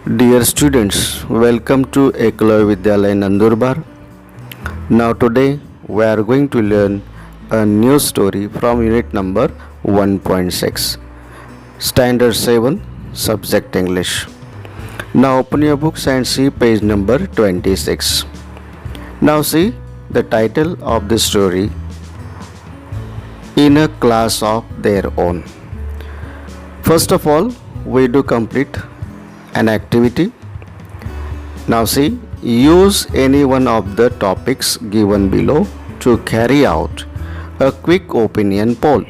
Dear students, welcome to Eklavya Vidyalaya Nandurbar. Now today we are going to learn a new story from unit number 1.6, Standard 7, Subject English. Now open your books and see page number 26. Now see the title of the story, In a Class of Their Own. First of all, we do complete an activity. Now see, use any one of the topics given below to carry out a quick opinion poll.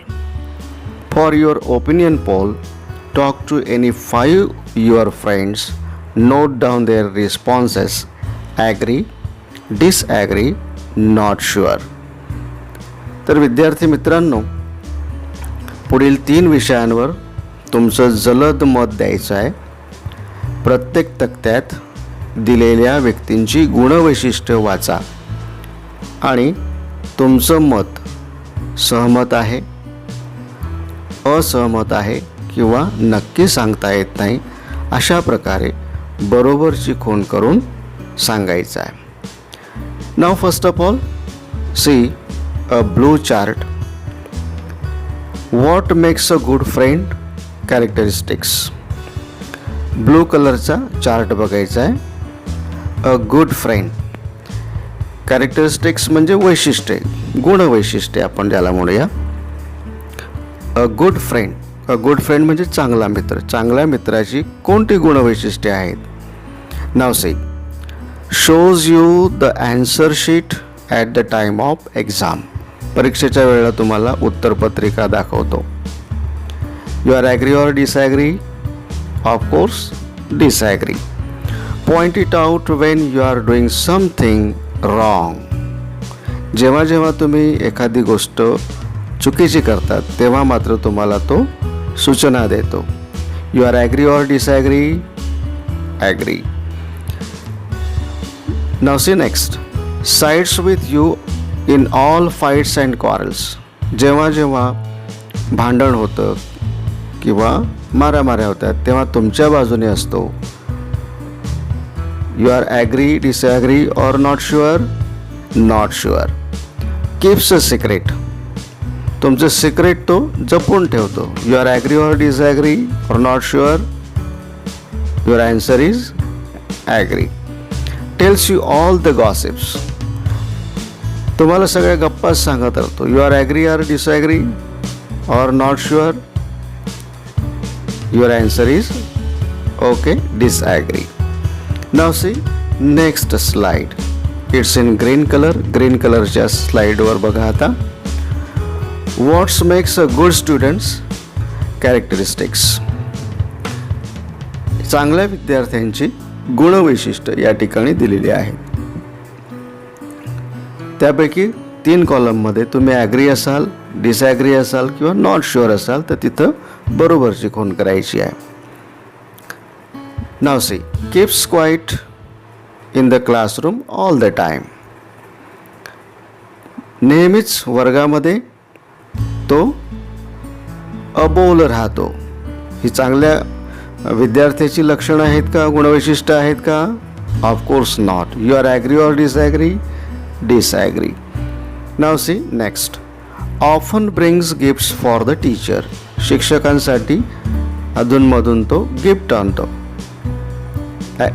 For your opinion poll, talk to any 5 your friends, note down their responses, agree, disagree, not sure. तर विद्यार्थी मित्रांनो, पुढील 3 विषयांवर तुमचं जलद मत द्यायचं आहे. प्रत्येक तक्त्यात दिलेल्या व्यक्तींची गुणवैशिष्ट्ये वाचा आणि तुमचं मत सहमत आहे, असहमत आहे किंवा नक्की सांगता येत नाही अशा प्रकारे बरोबरची खूण करून सांगायचं आहे. Now first of all see a blue chart. What makes a good friend? Characteristics. Blue कलरचा चार्ट बघायचा आहे. अ गुड फ्रेंड, कॅरेक्टरिस्टिक्स म्हणजे वैशिष्ट्ये, गुणवैशिष्ट्ये आपण ज्याला म्हणूया. A good friend, a good friend म्हणजे चांगला मित्र. चांगल्या मित्राची कोणती गुणवैशिष्ट्ये आहेत? Now she shows you the answer sheet at the time of exam. परीक्षेच्या वेळेला तुम्हाला उत्तरपत्रिका दाखवतो. You are agree or disagree? Of course, disagree. Point it out when you are doing something wrong. जेव्हा जेव्हा तुम्ही एखादी गोष्ट चुकीची करतात तेव्हा मात्र तुम्हाला तो सूचना देतो. You are agree or disagree? Agree. Now see next. Sides with you in all fights and quarrels. जेव्हा जेव्हा भांडण होतं किंवा मारामाऱ्या होतात तेव्हा तुमच्या बाजूने असतो. You are agree, disagree or not sure? Not sure. Keeps a secret. तुमचं सिक्रेट तो जपून ठेवतो. You are agree or disagree or not sure? Your answer is agree. Tells you all the gossips. तुम्हाला सगळ्या गप्पाच सांगत राहतो. You are agree or disagree or not sure? Your answer is okay, disagree. Now see next slide. It's in green color. Green colorच्या स्लाइडवर बघा आता. What makes a good students? Characteristics. चांगल्या विद्यार्थ्यांची गुणवैशिष्ट्ये या ठिकाणी दिलेली आहेत. त्यापैकी 3 कॉलममध्ये तुम्ही ॲग्री असाल, डिसॲग्री असाल किंवा नॉट शुअर असाल तर तिथं बरोबरची खूण करायची आहे. Now she keeps quiet in the classroom all the time. नेहमीच वर्गामध्ये तो अबोल राहतो. ही चांगल्या विद्यार्थ्याची लक्षणं आहेत का, गुणवैशिष्ट्य आहेत का? Of course not. You are agree or disagree? Disagree. Now see next. Often brings gifts for the teacher. शिक्षकांसाठी अधूनमधून तो गिफ्ट आणतो.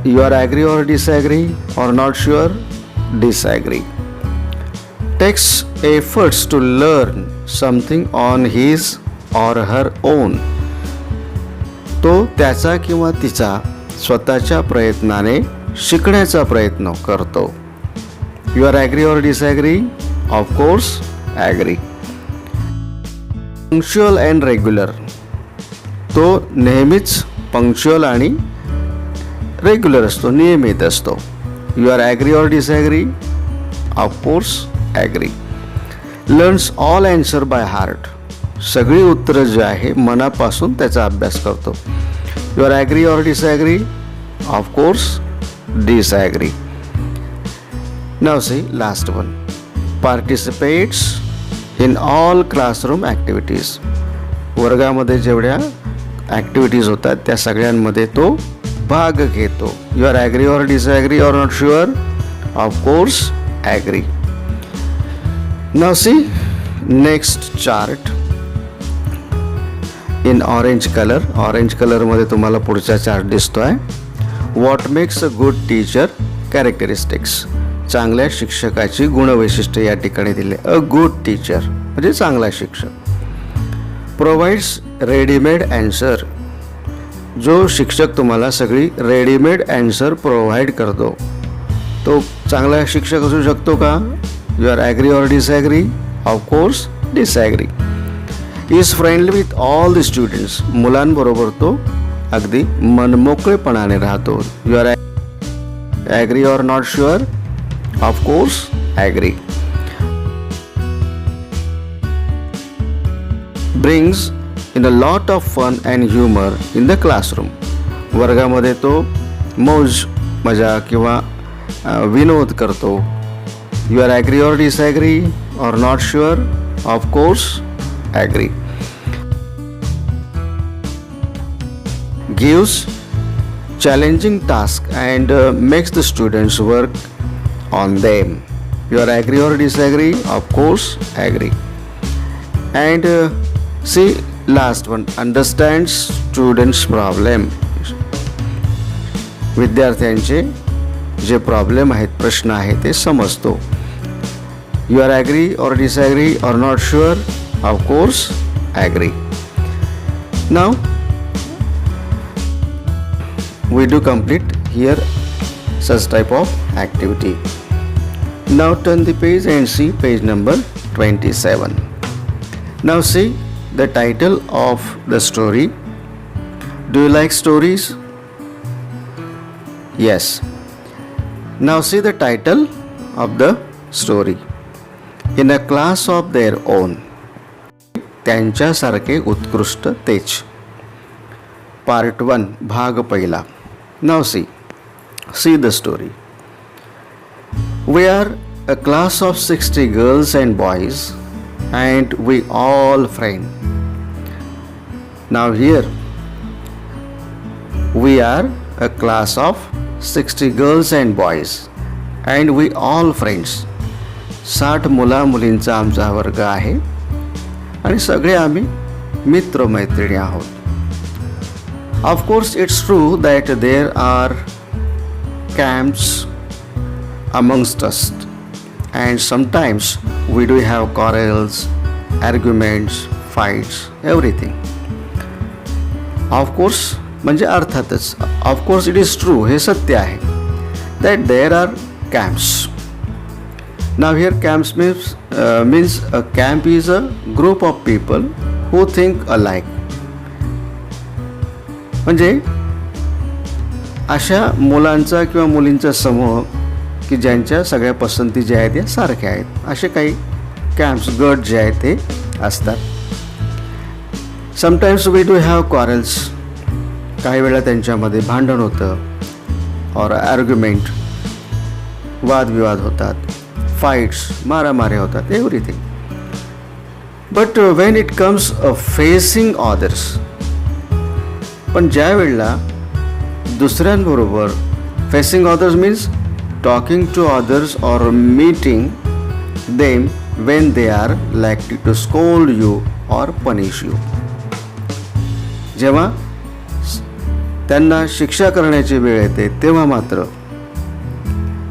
You are agree or disagree or not sure? Disagree. Takes efforts to learn something on his or her own. तो त्याचा किंवा तिचा स्वतःच्या प्रयत्नाने शिकण्याचा प्रयत्न करतो. You are agree or disagree? Of course agree. Punctual and regular. तो नेहमीच पंक्च्युअल आणि रेग्युलर असतो, नियमित असतो. You are agree or disagree? Of course agree. Learns all answer by heart. सगळी उत्तरं जी आहे मनापासून त्याचा अभ्यास करतो. You are agree or disagree? Of course disagree. Now see last one. Participates in all classroom activities. वर्गामध्ये जेवढ्या ॲक्टिव्हिटीज होतात त्या सगळ्यांमध्ये तो भाग घेतो. You are agree or disagree or not sure? Of course agree. Now see next chart in orange colour. Orange कलरमध्ये तुम्हाला पुढचा चार्ट दिसतो आहे. What makes a good teacher characteristics. चांगल्या शिक्षकाची गुणवैशिष्ट्ये या ठिकाणी दिले. अ गुड टीचर म्हणजे चांगला शिक्षक. Provides readymade answer. जो शिक्षक तुम्हाला सगळी रेडीमेड ॲन्सर प्रोव्हाइड करतो तो चांगला शिक्षक असू शकतो का? You are agree or disagree? Of course disagree. Is friendly with all the students. मुलांबरोबर तो अगदी मनमोकळेपणाने राहतो. You are agree or not sure? Of course agree. Brings in a lot of fun and humour in the classroom. वर्गामध्ये तो मौज मजा किंवा विनोद करतो. You are agree or disagree or not sure? Of course agree. Gives challenging task and makes the students work on them. You are agree or disagree? Of course agree. And see last one, understand students problem. विद्यार्थ्यांचे जे problem आहेत, प्रश्न आहे ते समजतो. You are agree or disagree or not sure? Of course agree. Now we do complete here such type of activity. Now turn the page and see page number 27. Now see the title of the story. Do you like stories? Yes. Now see the title of the story. In a class of their own. त्यांच्यासारखे उत्कृष्ट तेच. Part 1 भाग पहिला. Now see the story. We are a class of 60 girls and boys and we all friends. Now here we are a class of 60 girls and boys and we all friends. 60 मुला मुलींचा आमचा वर्ग आहे आणि सगळे आम्ही मित्रमैत्रिणी आहोत. Of course, it's true that there are camps amongst us and sometimes we do have quarrels, arguments, fights, everything. Of course, म्हणजे अर्थातच. Of course, it is true, हे सत्य आहे that there are camps. Now here camps means a camp is a group of people who think alike. म्हणजे अशा मुलांचा किंवा मुलींचा समूह की ज्यांच्या सगळ्या पसंती ज्या आहेत त्या सारख्या आहेत, असे काही कॅम्प्स, गट जे आहेत ते असतात. Sometimes we do have quarrels. काही वेळा त्यांच्यामध्ये भांडण होतं और आर्ग्युमेंट, वादविवाद होतात, फाईट्स, मारामाऱ्या होतात, everything. But when it comes a facing others, पण ज्या वेळेला दुसऱ्यांबरोबर, facing others means talking to others or meeting them when they are likely to scold you or punish you. जेव्हा त्यांना शिक्षा करण्याची वेळ येते तेव्हा मात्र.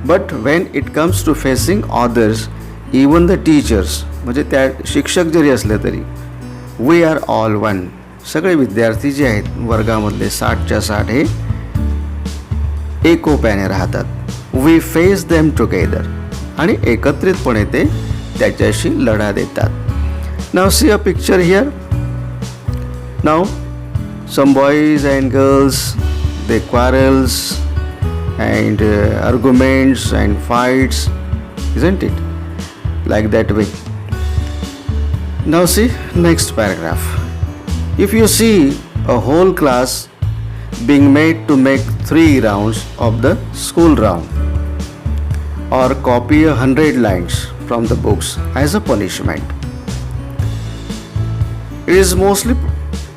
But when it comes to facing others, even the teachers, म्हणजे त्या शिक्षक जरी असले तरी, वी आर ऑल वन. सगळे विद्यार्थी जे आहेत वर्गामधले 60च्या 60 हे एकोप्याने राहतात. वी फेस देम टुगेदर, आणि एकत्रितपणे ते त्याच्याशी लढा देतात. Now see a picture here. Now some boys and girls, they quarrels and arguments and fights, isn't it? Like that way. Now see next paragraph. If you see a whole class being made to make 3 rounds of the school round or copy 100 lines from the books as a punishment, it is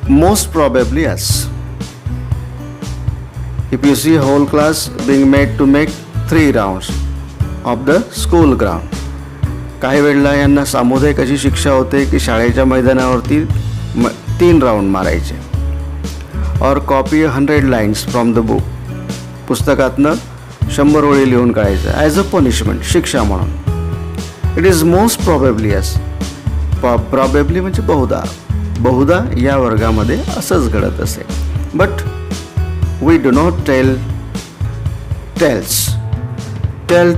most probably us. If you see whole class being made to make 3 rounds of the school ground. काही वेळेला यांना सामुदायिक अशी शिक्षा होते की शाळेच्या मैदानावरती 3 राऊंड मारायचे. Or copy 100 lines from the book. पुस्तकातनं 100 ओळी लिहून काढायचं ॲज अ पनिशमेंट, शिक्षा म्हणून. It is most probably us. Probably म्हणजे बहुधा या वर्गामध्ये असंच घडत असे. But we do not tells.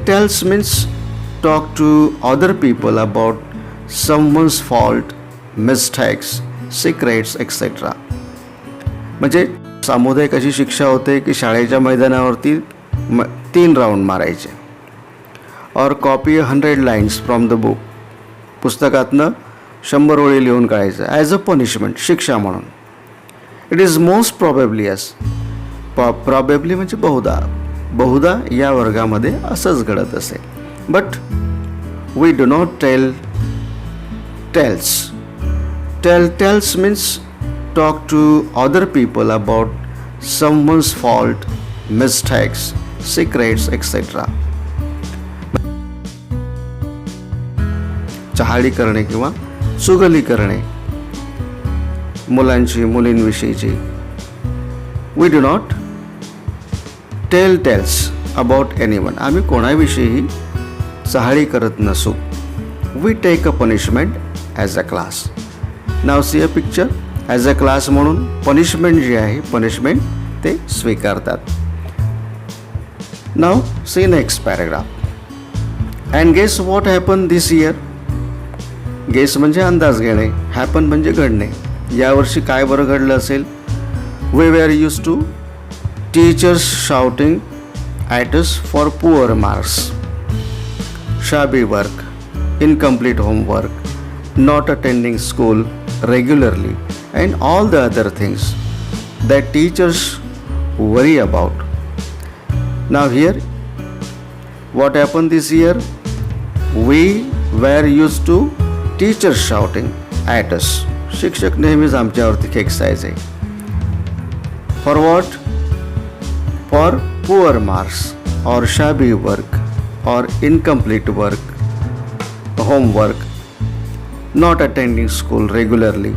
Tells means talk to other people about someone's fault, mistakes, secrets, etc. म्हणजे सामुदायिक अशी शिक्षा होते की शाळेच्या मैदानावरती 3 राऊंड मारायचे. Or copy 100 lines from the book. पुस्तकातनं 100 ओळी लिहून काढायचं ॲज अ पनिशमेंट, शिक्षा म्हणून. It is most probably us. Probably म्हणजे बहुधा या वर्गामध्ये असंच घडत असे. But we do not tells. Tells means talk to other people about someone's fault, mistakes, secrets, etc. चहाडी करणे किंवा चुगली करणे मुलांची, मुलींविषयीची. We do not tales about anyone. आम्ही कोणाविषयीही चहाडी करत नसू. We take a punishment as a class. Now see a picture. As a class म्हणून पनिशमेंट जी आहे, पनिशमेंट ते स्वीकारतात. Now see next paragraph. And guess what happen this year. Guess म्हणजे अंदाज घेणे, हॅपन म्हणजे घडणे. यावर्षी काय बरं घडलं असेल. We were used to teachers shouting at us for poor marks, shabby work, incomplete homework, not attending school regularly, and all the other things that teachers worry about. Now here, what happened this year? We were used to teachers shouting at us. शिक्षक नेहमीच आमच्यावरती खेकसायचे. For what? For poor marks or shabby work or incomplete work, homework, not attending school regularly,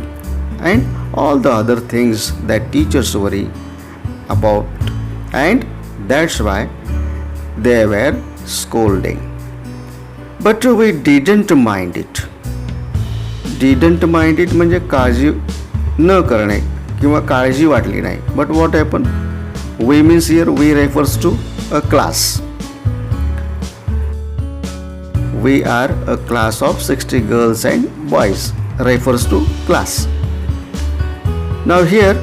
and all the other things that teachers worry about, and that's why they were scolding. But we didn't mind it. Didn't mind it म्हणजे काळजी न करणे किंवा काळजी वाटली नाही. But what happened? We means here we refers to a class. We are a class of 60 girls and boys, refers to class. Now here,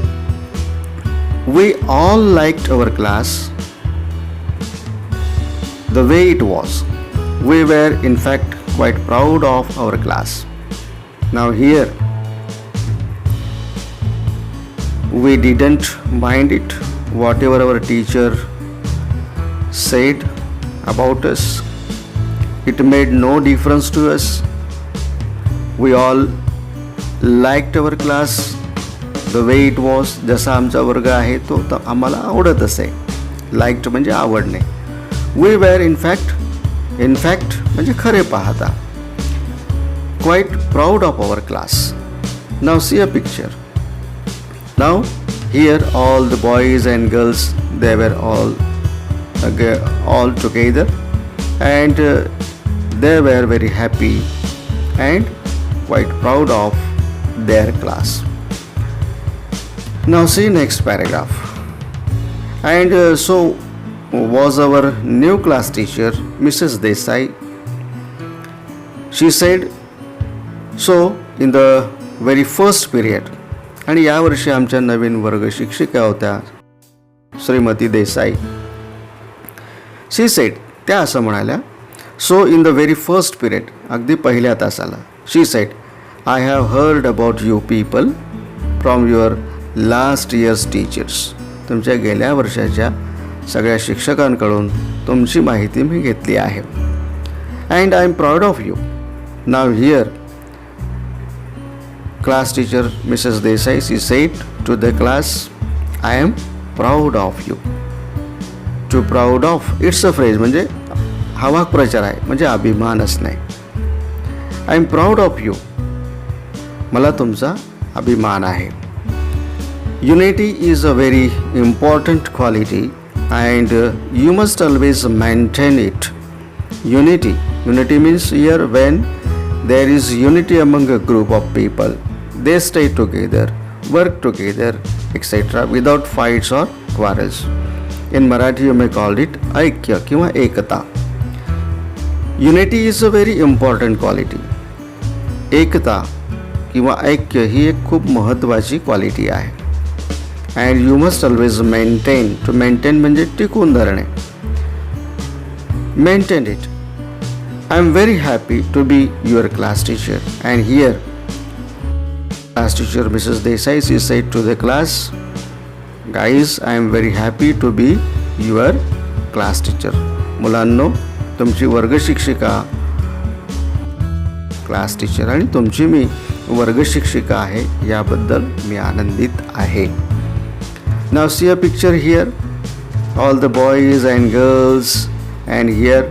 we all liked our class the way it was. We were in fact quite proud of our class. Now here, we didn't mind it, whatever our teacher said about us. It made no difference to us. We all liked our class the way it was. जसा आमचा वर्ग आहे तो आम्हाला आवडत असे. Liked म्हणजे आवडणे. We were in fact म्हणजे खरे पाहता quite proud of our class. Now see a picture. Now here all the boys and girls, they were all together, and they were very happy and quite proud of their class. Now see next paragraph. And so was our new class teacher, Mrs. Desai. She said so in the very first period. आणि यावर्षी आमच्या नवीन वर्ग शिक्षिका होत्या Shrimati Desai. She said, त्या असं म्हणाल्या. So in the very first period, अगदी पहिल्या तासाला, she said, I have heard about you people from your last year's teachers. तुमच्या गेल्या वर्षाच्या सगळ्या शिक्षकांकडून तुमची माहिती मी घेतली आहे. And I am proud of you. Now here, class teacher Mrs. Desai, she said to the class, I am proud of you. To proud of, it's a phrase म्हणजे हा वाक्प्रचार आहे, म्हणजे अभिमान असणे. I am proud of you, मला तुमचा अभिमान आहे. Unity is a very important quality and you must always maintain it. Unity means here when there is unity among a group of people, they stay together, work together, etc. without fights or quarrels. In Marathi you may call it ऐक्य किंवा एकता. Unity is a very important quality. एकता किंवा ऐक्य ही एक खूप महत्त्वाची quality आहे. And you must always maintain, to maintain म्हणजे टिकून धरणे. Maintain it. I am very happy to be your class teacher. And here, class teacher Mrs. Desai, she said to the class, guys, I am very happy to be your class teacher. मुलांनो, तुमची वर्ग शिक्षिका class teacher आणि तुमची मी वर्ग शिक्षिका आहे याबद्दल मी आनंदित आहे. Now see a picture here. All the boys and girls, and here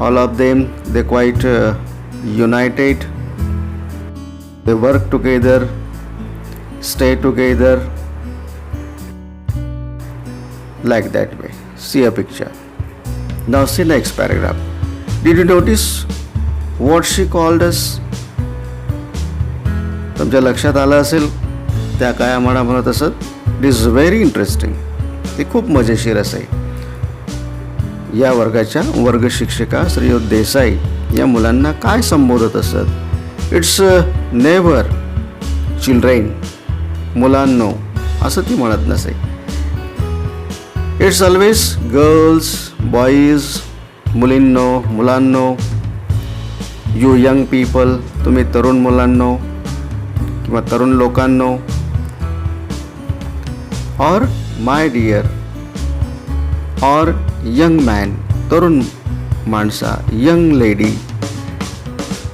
all of them, they quite united. They work together, stay together, like that way. See a picture. Now see next paragraph. Did you notice what she called us? तुमच्या लक्षात आलं असेल त्या काय आम्हाला म्हणत असत. It is very interesting. ते खूप मजेशीर असे. या वर्गाच्या वर्ग शिक्षिका श्रीयुत देसाई या मुलांना काय संबोधत असत. इट्स नेव्हर चिल्ड्रेन, मुलांनो असं ती म्हणत नसे. इट्स ऑलवेज गर्ल्स, बॉईज, मुलींनो, मुलांनो. यू यंग पीपल, तुम्ही तरुण मुलांनो किंवा तरुण लोकांनो. Or my dear, or young man, तरुण माणसा, यंग लेडी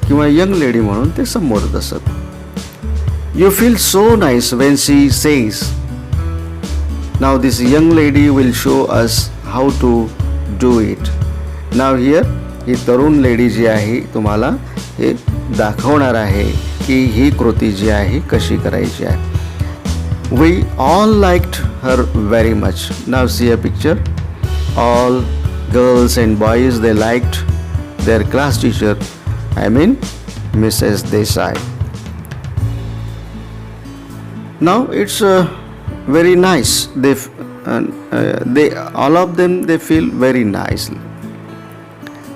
किंवा यंग लेडी म्हणून ते संबोधत असत. You feel so nice when she says. Now this young lady will show us how to do it. Now here ही तरुण लेडी जी आहे तुम्हाला हे दाखवणार आहे की ही कृती जी आहे कशी करायची आहे. We all liked her very much. Now see a picture. All girls and boys, they liked their class teacher, I mean Mrs. Desai. Now it's very nice. They all of them, they feel very nicely.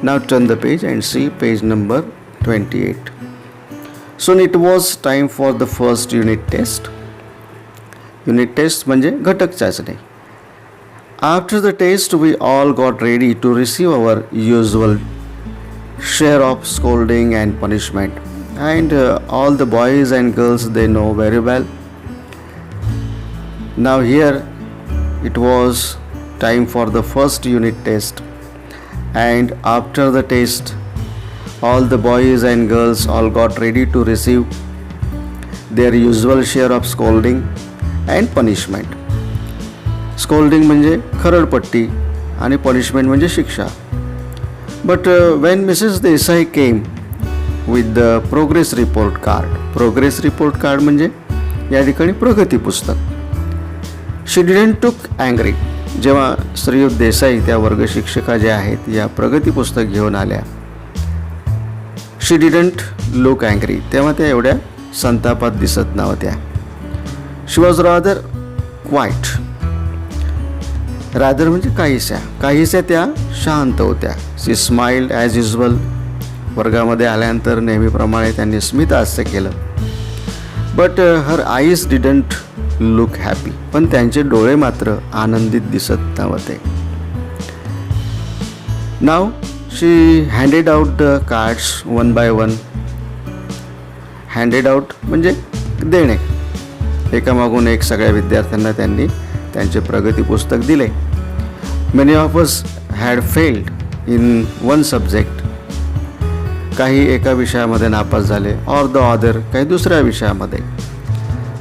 Now turn the page and see page number 28. Soon it was time for the first unit test. Unit test म्हणजे घटक चाचणी. After the test, we all got ready to receive our usual share of scolding and punishment. And all the boys and girls, they know very well. Now here, it was time for the first unit test. And after the test, all the boys and girls all got ready to receive their usual share of scolding and punishment. Scolding म्हणजे खरडपट्टी आणि punishment म्हणजे शिक्षा. But Wien Mrs Desai came with the progress report card. Progress report card म्हणजे या ठिकाणी प्रगती पुस्तक. शी didn't टूक अँग्री. जेव्हा श्रीयुत देसाई त्या वर्ग शिक्षिका ज्या आहेत या प्रगती पुस्तक घेऊन आल्या, शी डिडंट लुक अँग्री, तेव्हा त्या एवढ्या संतापात दिसत नव्हत्या. She was rather quiet. Rather म्हणजे काहीशा त्या शांत होत्या. She smiled as usual. वर्गामध्ये आल्यानंतर नेहमीप्रमाणे त्यांनी स्मितहास्य केलं. But her eyes didn't look happy. पण त्यांचे डोळे मात्र आनंदित दिसत नव्हते. Now she handed out the cards one by one. Handed out म्हणजे देणे. एकामागून एक सगळ्या विद्यार्थ्यांना त्यांनी त्यांचे प्रगती पुस्तक दिले. Many of us had failed in one subject. काही एका विषयामध्ये नापास झाले. ऑर द अदर, काही दुसऱ्या विषयामध्ये.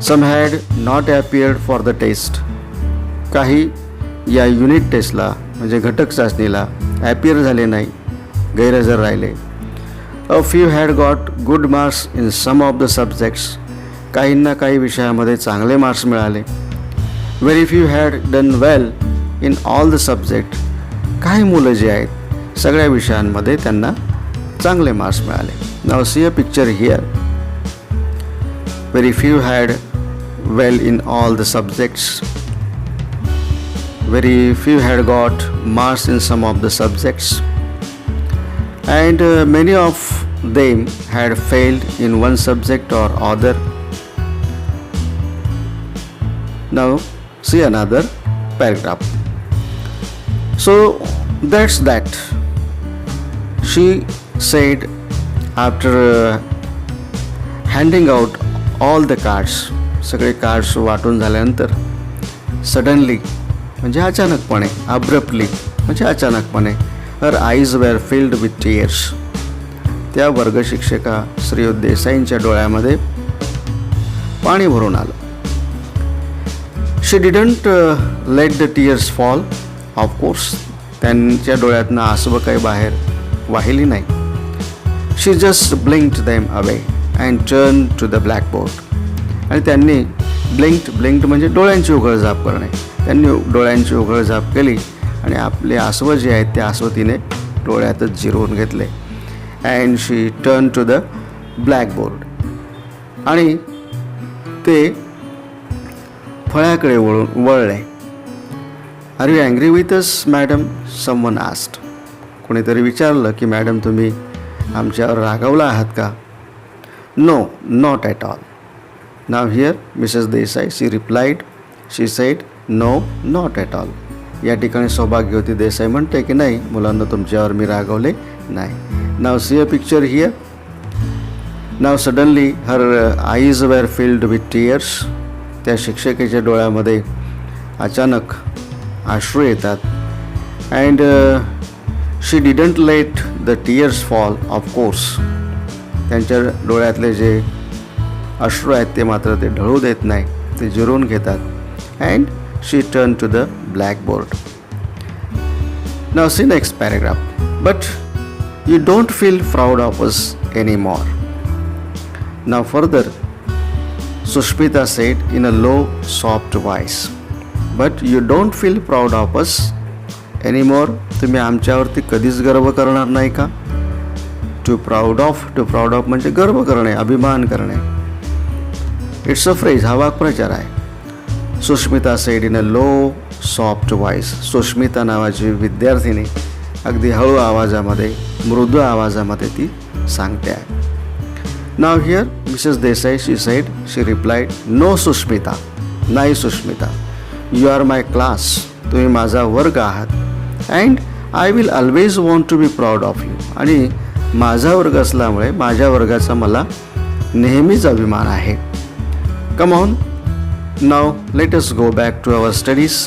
Some had not appeared for the test. काही या युनिट टेस्टला म्हणजे घटक चाचणीला ॲपियर झाले नाही, गैरहजर राहिले. A few had got good marks in some of the subjects, काहींना काही विषयामध्ये चांगले मार्क्स मिळाले. Very few had done well in all the subject, काही मुलं जी आहेत सगळ्या विषयांमध्ये त्यांना चांगले मार्क्स मिळाले. Now see a picture here. Very few had well in all the subjects. Very few had got marks in some of the subjects, and many of them had failed in one subject or other. Now see another paragraph. So that's that. She said after handing out all the cards, सगळे cards वाटून झाल्यानंतर suddenly म्हणजे अचानकपणे, abruptly म्हणजे अचानकपणे, her eyes were filled with tears, त्या वर्गशिक्षिका श्रीयुत देसाईंच्या डोळ्यामध्ये पाणी भरून आलं. She didn't let the tears fall. Of course त्यांच्या डोळ्यातनं आसवं काही बाहेर वाहिली नाही. She just blinked them away and turn to the blackboard. आणि त्यांनी ब्लिंक्ड म्हणजे डोळ्यांची उघडझाप करणे. त्यांनी डोळ्यांची उघडझाप केली आणि आपले आसवं जे आहेत ते आसवं तिने डोळ्यातच जिरवून घेतले. And she turn to the blackboard. आणि ते फळ्याकडे वळले. Are you angry with us madam, someone asked. कोणीतरी विचारलं की मॅडम तुम्ही आमच्यावर रागावला आहात का? No, not at all. Now here Mrs Desai, she replied. She said no, not at all. या ठिकाणी सौभाग्यवती देसाई म्हणते की नाही मुलांना, तुमच्यावर मी रागवले नाही. Now see a picture here. Now suddenly her eyes were filled with tears. त्या शिक्षकेच्या डोळ्यामध्ये अचानक अश्रू येतात. And she didn't let the tears fall. Of course त्यांच्या डोळ्यातले जे अश्रू आहेत ते मात्र ते ढळू देत नाही, ते जिरवून घेतात. And she turn to the blackboard. Now see next paragraph. But you don't feel proud of us any more. Now further Sushmita said in a low soft voice. But you don't feel proud of us any more. तुम्ही आमच्यावरती कधीच गर्व करणार नाही का? To proud of म्हणजे गर्व करणे, अभिमान करणे. इट्स अ फ्रेज, हा वाक्प्रचार आहे. Sushmita said in a low soft voice. Sushmita नावाची विद्यार्थिनी अगदी हळू आवाजामध्ये, मृदू आवाजामध्ये ती सांगते आहे. Now here Mrs Desai, she said, she replied, no Sushmita. नाही Sushmita, you are my class. तुम्ही माझा वर्ग आहात. And I will always want to be proud of you. आणि माझा वर्ग असल्यामुळे माझ्या वर्गाचा मला नेहमीच अभिमान आहे. Come on, now let us go back to our studies.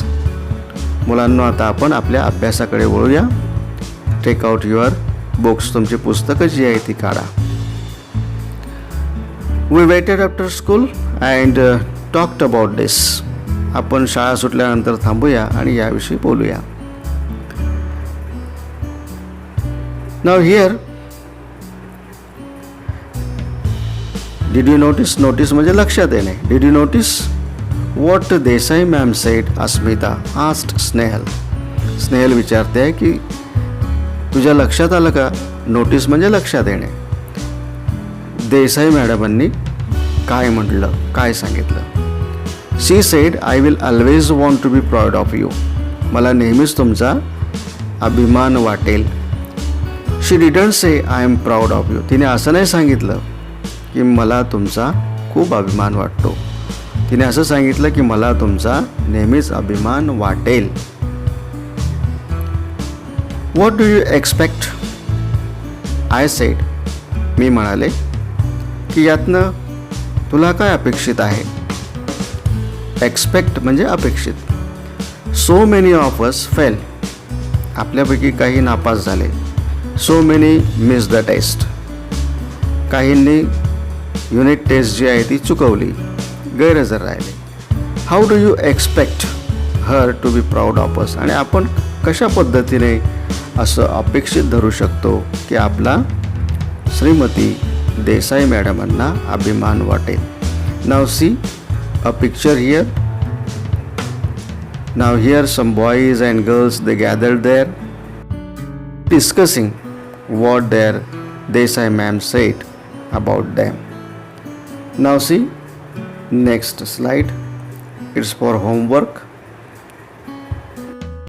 मुलांना आता आपण आपल्या अभ्यासाकडे वळूया. Take out your books. तुमची पुस्तकं जी आहे ती काढा. We waited after school and talked about this. आपण शाळा सुटल्यानंतर थांबूया आणि याविषयी बोलूया. Now here did you notice. Notice म्हणजे लक्षात येणे. Did you notice what Desai ma'am said, Asmita asked Snehal. Snehal विचारते आहे की तुझ्या लक्षात आलं का? नोटीस म्हणजे लक्षात येणे. देसाई मॅडमांनी काय म्हटलं, काय सांगितलं? She said I will always want to be proud of you. मला नेहमीच तुमचा अभिमान वाटेल. She didn't say I am proud of you. तिने असं नाही सांगितलं की मला तुमचा खूप अभिमान वाटतो. तिने असं सांगितलं की मला तुमचा नेहमीच अभिमान वाटेल. What do you expect? I said. मी म्हणाले की यातनं तुला काय अपेक्षित आहे? एक्सपेक्ट म्हणजे अपेक्षित. So many of us fail. आपल्यापैकी काही नापास झाले. So many miss the test. काहींनी युनिट टेस्ट जी आहे ती चुकवली, गैरहजर राहिले. How do you expect her to be proud of us. आणि आपण कशा पद्धतीने असं अपेक्षित धरू शकतो की आपला श्रीमती देसाई मॅडमांना अभिमान वाटेल. Now see a picture here. Now here some boys and girls they gathered there discussing what their Desai ma'am said about them. Now see next slide. It's for homework.